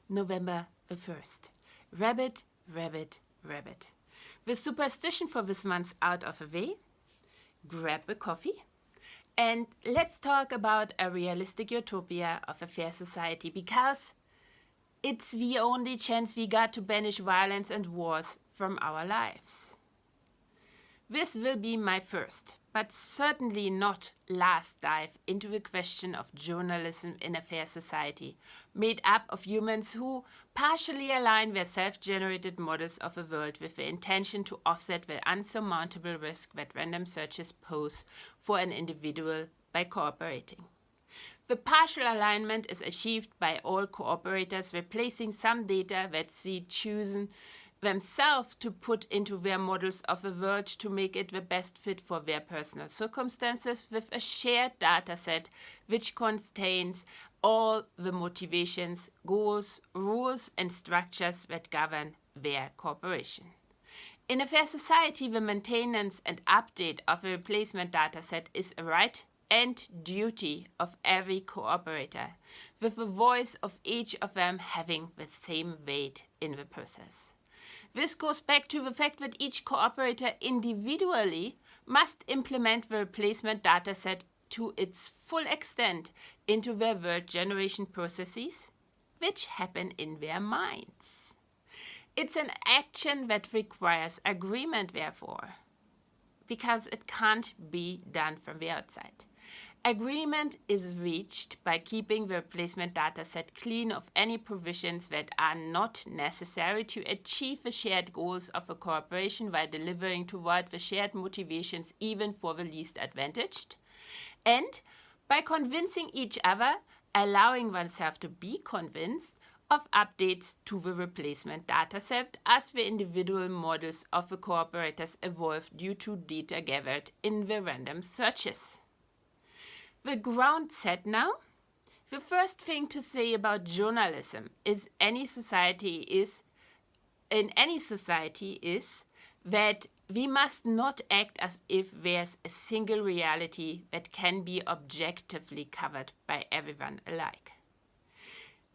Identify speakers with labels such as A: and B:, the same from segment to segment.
A: November the 1st. Rabbit, rabbit, rabbit. With superstition for this month out of the way, grab a coffee and let's talk about a realistic utopia of a fair society, because it's the only chance we got to banish violence and wars from our lives. This will be my first, but certainly not last dive into the question of journalism in a fair society, made up of humans who partially align their self-generated models of a world with the intention to offset the unsurmountable risk that random searches pose for an individual by cooperating. The partial alignment is achieved by all cooperators replacing some data that they choose themselves to put into their models of a world to make it the best fit for their personal circumstances, with a shared data set which contains all the motivations, goals, rules and structures that govern their cooperation. In a fair society, the maintenance and update of a replacement data set is a right and duty of every cooperator, with the voice of each of them having the same weight in the process. This goes back to the fact that each cooperator individually must implement the replacement dataset to its full extent into their word generation processes, which happen in their minds. It's an action that requires agreement, therefore, because it can't be done from the outside. Agreement is reached by keeping the replacement dataset clean of any provisions that are not necessary to achieve the shared goals of a cooperation while delivering toward the shared motivations even for the least advantaged, and by convincing each other, allowing oneself to be convinced of updates to the replacement dataset as the individual models of the cooperators evolve due to data gathered in the random searches. The ground set now. The first thing to say about journalism in any society is that we must not act as if there's a single reality that can be objectively covered by everyone alike.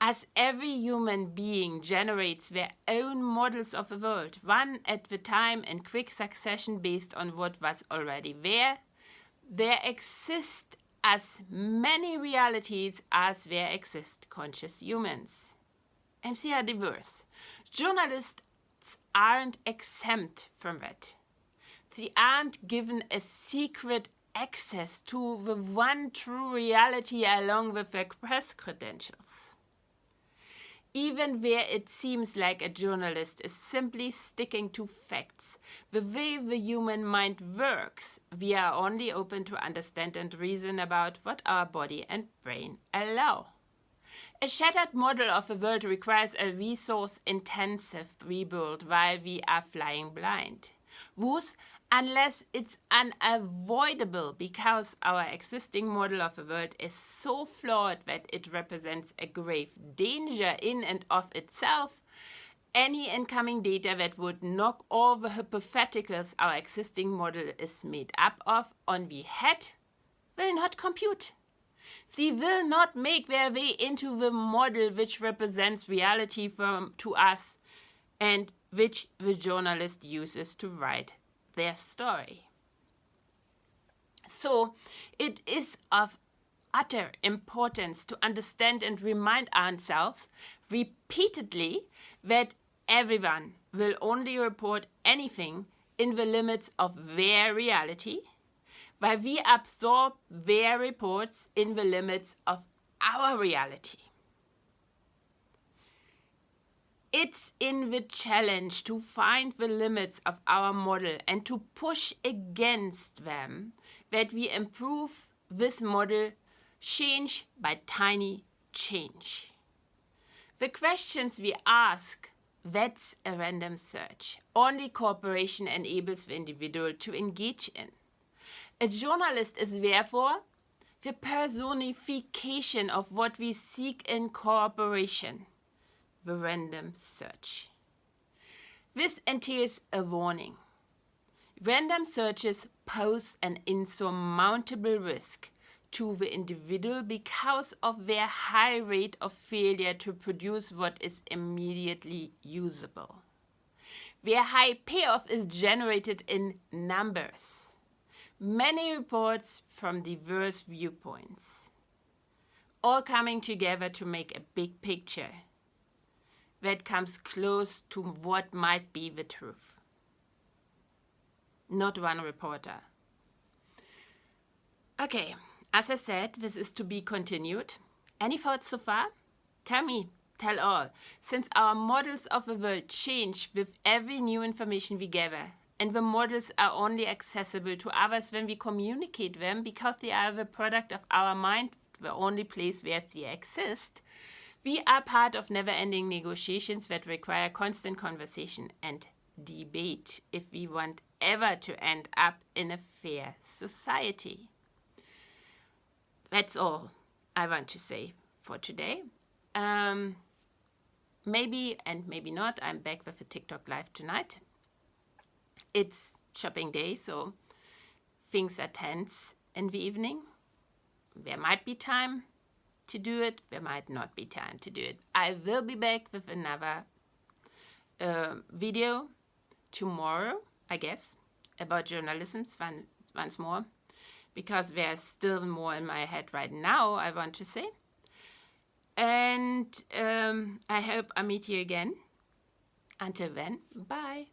A: As every human being generates their own models of the world, one at a time in quick succession based on what was already there exist as many realities as there exist conscious humans. And they are diverse. Journalists aren't exempt from that. They aren't given a secret access to the one true reality along with their press credentials. Even where it seems like a journalist is simply sticking to facts, the way the human mind works, we are only open to understand and reason about what our body and brain allow. A shattered model of the world requires a resource-intensive rebuild while we are flying blind. Thus, unless it's unavoidable because our existing model of the world is so flawed that it represents a grave danger in and of itself, any incoming data that would knock all the hypotheticals our existing model is made up of on the head will not compute. They will not make their way into the model which represents reality to us and which the journalist uses to write their story. So it is of utter importance to understand and remind ourselves repeatedly that everyone will only report anything in the limits of their reality, while we absorb their reports in the limits of our reality. It's in the challenge to find the limits of our model and to push against them that we improve this model change by tiny change. The questions we ask, that's a random search. Only cooperation enables the individual to engage in. A journalist is therefore the personification of what we seek in cooperation. The random search. This entails a warning. Random searches pose an insurmountable risk to the individual because of their high rate of failure to produce what is immediately usable. Their high payoff is generated in numbers. Many reports from diverse viewpoints, all coming together to make a big picture that comes close to what might be the truth. Not one reporter. Okay, as I said, this is to be continued. Any thoughts so far? Tell me, tell all. Since our models of the world change with every new information we gather, and the models are only accessible to others when we communicate them because they are the product of our mind, the only place where they exist, we are part of never-ending negotiations that require constant conversation and debate if we want ever to end up in a fair society. That's all I want to say for today. Maybe and maybe not, I'm back with a TikTok live tonight. It's shopping day, so things are tense in the evening. There might be time to do it, there might not be time to do it. I will be back with another video tomorrow, I guess, about journalism once more, because there's still more in my head right now, I want to say. And I hope I meet you again. Until then, bye.